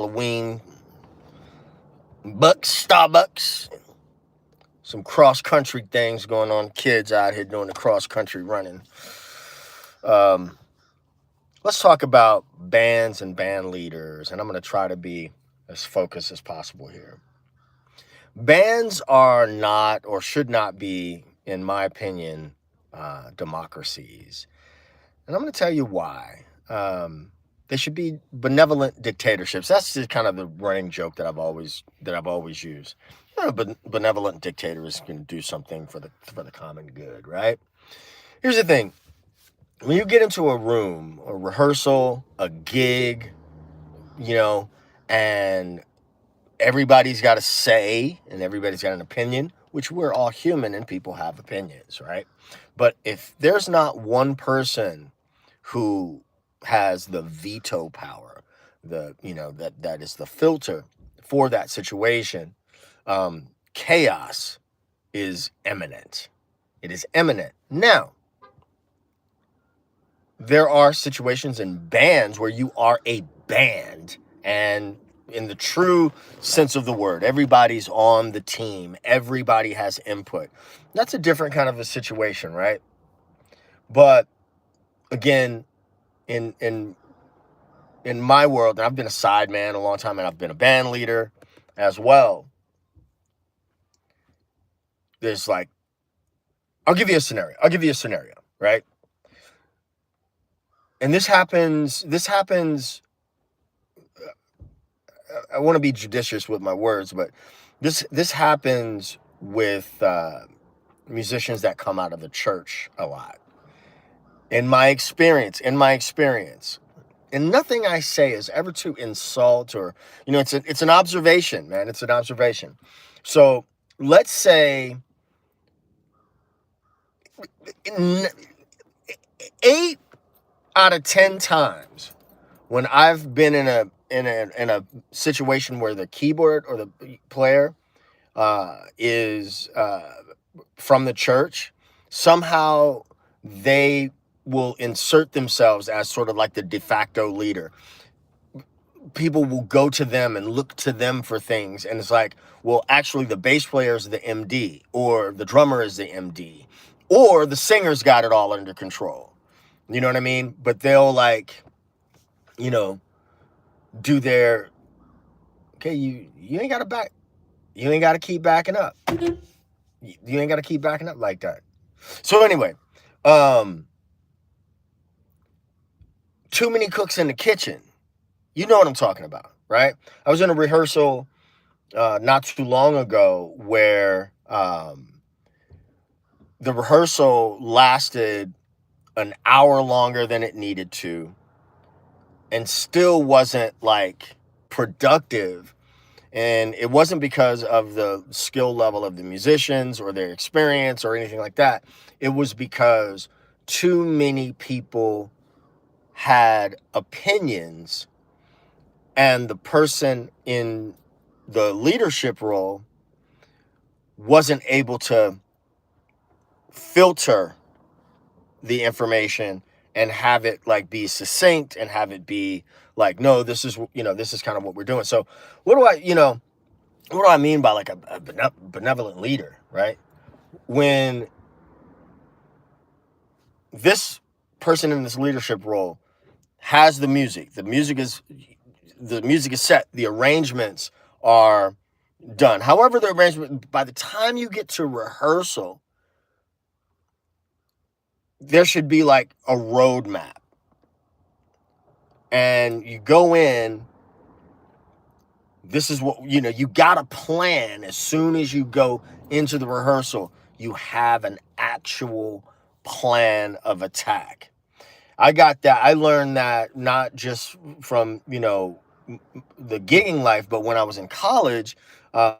Halloween, Starbucks, some cross-country things going on. Kids out here doing the cross-country running. Um, let's talk about bands and band leaders, and I'm going to try to be as focused as possible here. Bands are not, or should not be, in my opinion, democracies. And I'm going to tell you why. They should be benevolent dictatorships. That's just kind of the running joke that I've always used. Benevolent dictators can do something for the common good, right? Here's the thing: when you get into a room, a rehearsal, a gig, and everybody's got a say and everybody's got an opinion, which we're all human and people have opinions, right? But if there's not one person who has the veto power, that is the filter for that situation, chaos is imminent. It is imminent. Now, there are situations in bands where you are a band, and in the true sense of the word, everybody's on the team, everybody has input. That's a different kind of a situation, right? But again, in my world, and I've been a sideman a long time, and I've been a band leader as well. There's like, I'll give you a scenario, right? And this happens, I want to be judicious with my words, but this happens with musicians that come out of the church a lot. In my experience, and nothing I say is ever to insult or, it's an observation, man. It's an observation. So let's say 8 out of 10 times when I've been in a situation where the keyboard or the player is from the church, somehow they will insert themselves as sort of like the de facto leader. People will go to them and look to them for things, and it's like, well, actually the bass player is the MD, or the drummer is the MD, or the singer's got it all under control. You know what I mean? But they'll do their, okay, you ain't got to keep backing up. You ain't got to keep backing up like that. So anyway, too many cooks in the kitchen. You know what I'm talking about, right? I was in a rehearsal not too long ago where the rehearsal lasted an hour longer than it needed to and still wasn't like productive. And it wasn't because of the skill level of the musicians or their experience or anything like that. It was because too many people had opinions, and the person in the leadership role wasn't able to filter the information and have it like be succinct and have it be like, no, this is kind of what we're doing. So what do I mean by like a benevolent leader, right? When this person in this leadership role has the music is set, the arrangements are done. However, the arrangement, by the time you get to rehearsal, there should be like a roadmap. And you go in, this is what, you got to plan as soon as you go into the rehearsal. You have an actual plan of attack. I got that. I learned that not just from, the gigging life, but when I was in college, I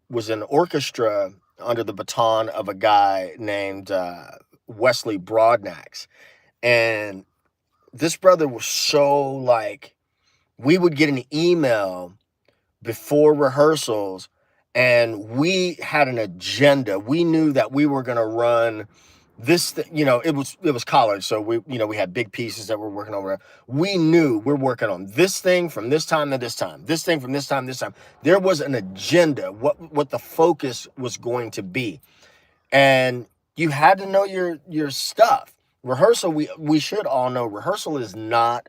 was in orchestra under the baton of a guy named Wesley Broadnax. And this brother was so like, we would get an email before rehearsals and we had an agenda. We knew that we were going to run you know, it was college, so we had big pieces that we're working over. We knew we're working on this thing from this time to this time, this thing from this time to this time. There was an agenda, what the focus was going to be, and you had to know your stuff. Rehearsal, we should all know, rehearsal is not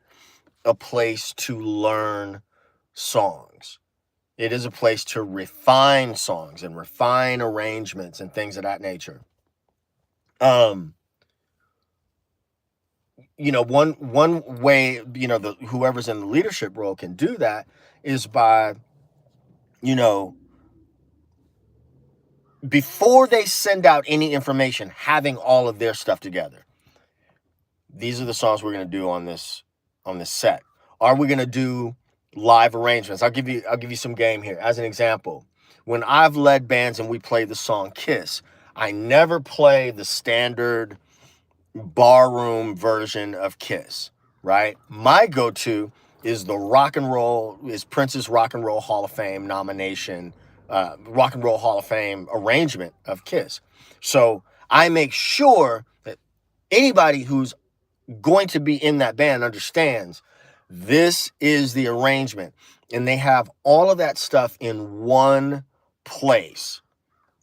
a place to learn songs. It is a place to refine songs and refine arrangements and things of that nature. You know, one way, you know, whoever's in the leadership role can do that is by, you know, before they send out any information, having all of their stuff together. These are the songs we're going to do on this set. Are we going to do live arrangements? I'll give you some game here. As an example, when I've led bands and we play the song Kiss, I never play the standard barroom version of Kiss, right? My go-to is Prince's Rock and Roll Hall of Fame nomination, Rock and Roll Hall of Fame arrangement of Kiss. So I make sure that anybody who's going to be in that band understands this is the arrangement, and they have all of that stuff in one place,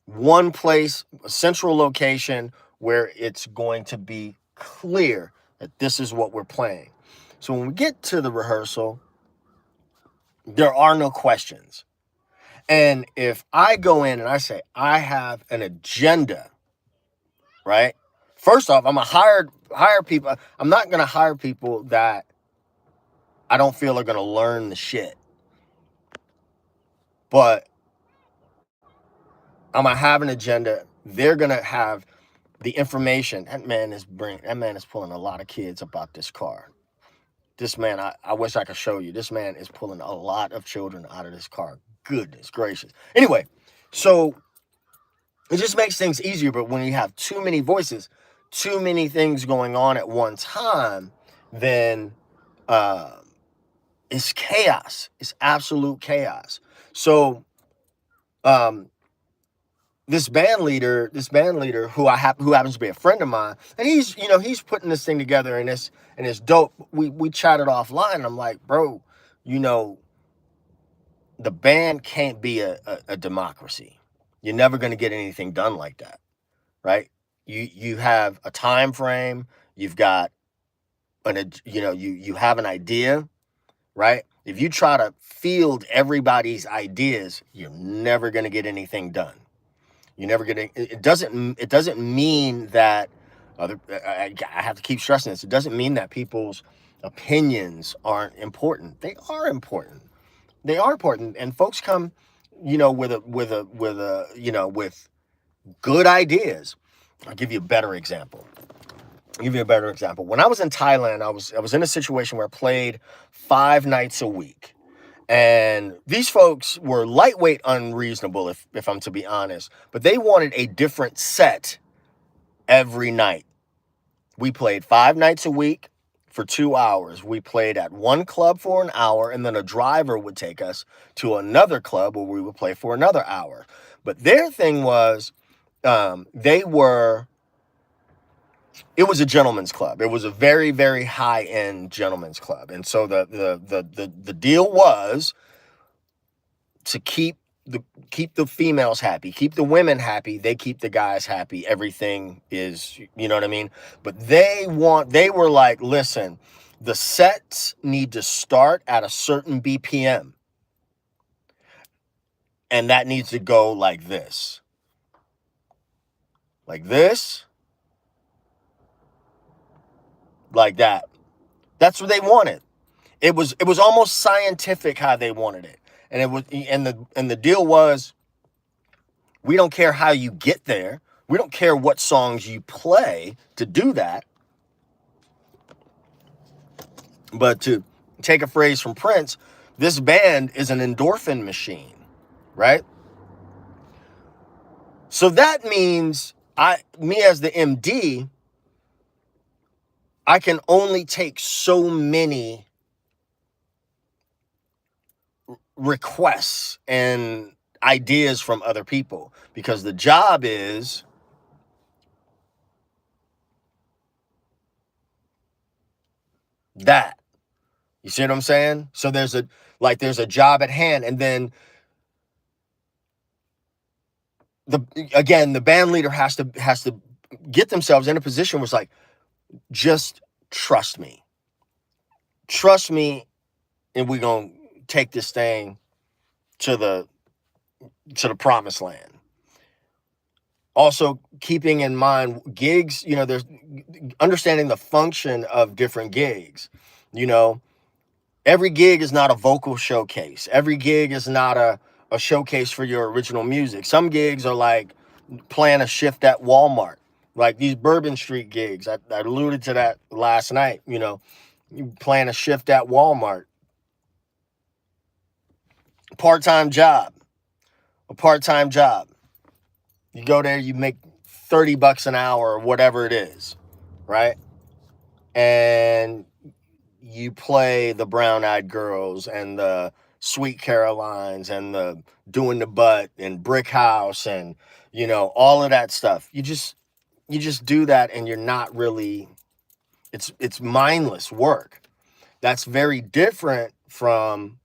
a central location where it's going to be clear that this is what we're playing. So when we get to the rehearsal, there are no questions. And if I go in and I say, I have an agenda, right? First off, I'm gonna hire people. I'm not gonna hire people that I don't feel are gonna learn the shit. But I'm gonna have an agenda. They're gonna have the information. That man is pulling a lot of kids about this car. This man, I wish I could show you. This man is pulling a lot of children out of this car. Goodness gracious. Anyway, so it just makes things easier. But when you have too many voices, too many things going on at one time, then it's chaos. It's absolute chaos. So this band leader who happens to be a friend of mine, and he's putting this thing together, and it's dope. We chatted offline, and I'm like, bro, you know, the band can't be a democracy. You're never going to get anything done like that, right? You have a time frame. You've got you have an idea, right? If you try to field everybody's ideas, you're never going to get anything done. You're never going to. It doesn't mean that I have to keep stressing this. It doesn't mean that people's opinions aren't important. They are important. They are important, and folks come, with good ideas. I'll give you a better example. When I was in Thailand, I was in a situation where I played 5 nights a week. And these folks were lightweight unreasonable, if I'm to be honest, but they wanted a different set every night. We played 5 nights a week for 2 hours. We played at one club for an hour, and then a driver would take us to another club where we would play for another hour. But their thing was, it was a gentleman's club. It was a very, very high-end gentleman's club. And so the deal was to keep the females happy, keep the women happy, they keep the guys happy. Everything is, you know what I mean? But they were like, listen, the sets need to start at a certain BPM. And that needs to go like this. Like this. Like that. That's what they wanted. It was almost scientific how they wanted it. And the deal was, we don't care how you get there. We don't care what songs you play to do that. But to take a phrase from Prince, this band is an endorphin machine, right? So that means me as the MD, I can only take so many requests and ideas from other people, because the job is That. You see what I'm saying? So there's a job at hand, and then the band leader has to get themselves in a position where it's like, just trust me. Trust me, and we're gonna take this thing to the promised land. Also, keeping in mind gigs, there's understanding the function of different gigs. Every gig is not a vocal showcase. Every gig is not a showcase for your original music. Some gigs are like playing a shift at Walmart, like these Bourbon Street gigs. I alluded to that last night. You playing a shift at Walmart. Part-time job. A part-time job. You go there, you make $30 an hour or whatever it is, right? And you play the Brown Eyed Girls and the Sweet Carolines and the Doing the Butt and Brick House and all of that stuff. You just do that, and you're not really, it's mindless work. That's very different from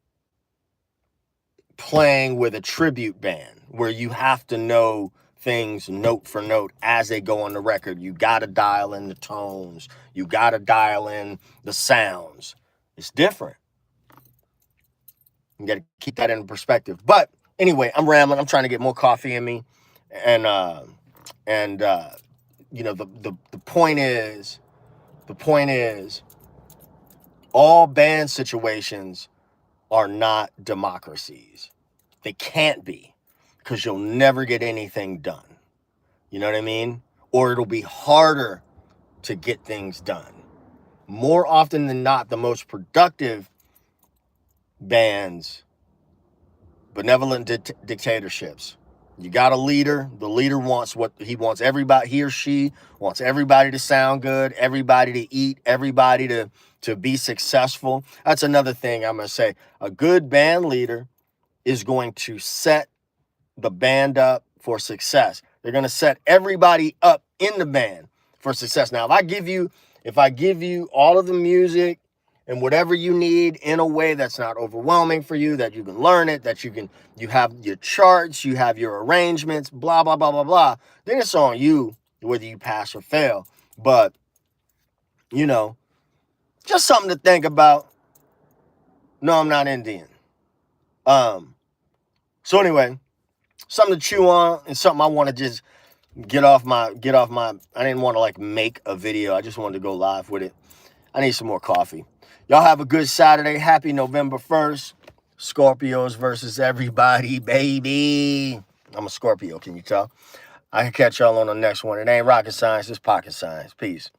playing with a tribute band where you have to know things note for note as they go on the record. You got to dial in the tones. You got to dial in the sounds. It's different. You got to keep that in perspective. But anyway, I'm rambling. I'm trying to get more coffee in me. And the point is all band situations are not democracies. They can't be, because you'll never get anything done. You know what I mean? Or it'll be harder to get things done. More often than not, the most productive bands, benevolent dictatorships. You got a leader. The leader wants what he wants. He or she wants everybody to sound good, everybody to eat, everybody to be successful. That's another thing I'm going to say. A good band leader is going to set the band up for success. They're going to set everybody up in the band for success. Now, if I give you all of the music and whatever you need in a way that's not overwhelming for you, that you can learn it, that you have your charts, you have your arrangements, blah, blah, blah, blah, blah, then it's on you whether you pass or fail. But, just something to think about. No, I'm not Indian. So anyway, something to chew on, and something I want to just get off my, I didn't want to make a video. I just wanted to go live with it. I need some more coffee. Y'all have a good Saturday. Happy November 1st. Scorpios versus everybody, baby. I'm a Scorpio, can you tell? I can catch y'all on the next one. It ain't rocket science, it's pocket science. Peace.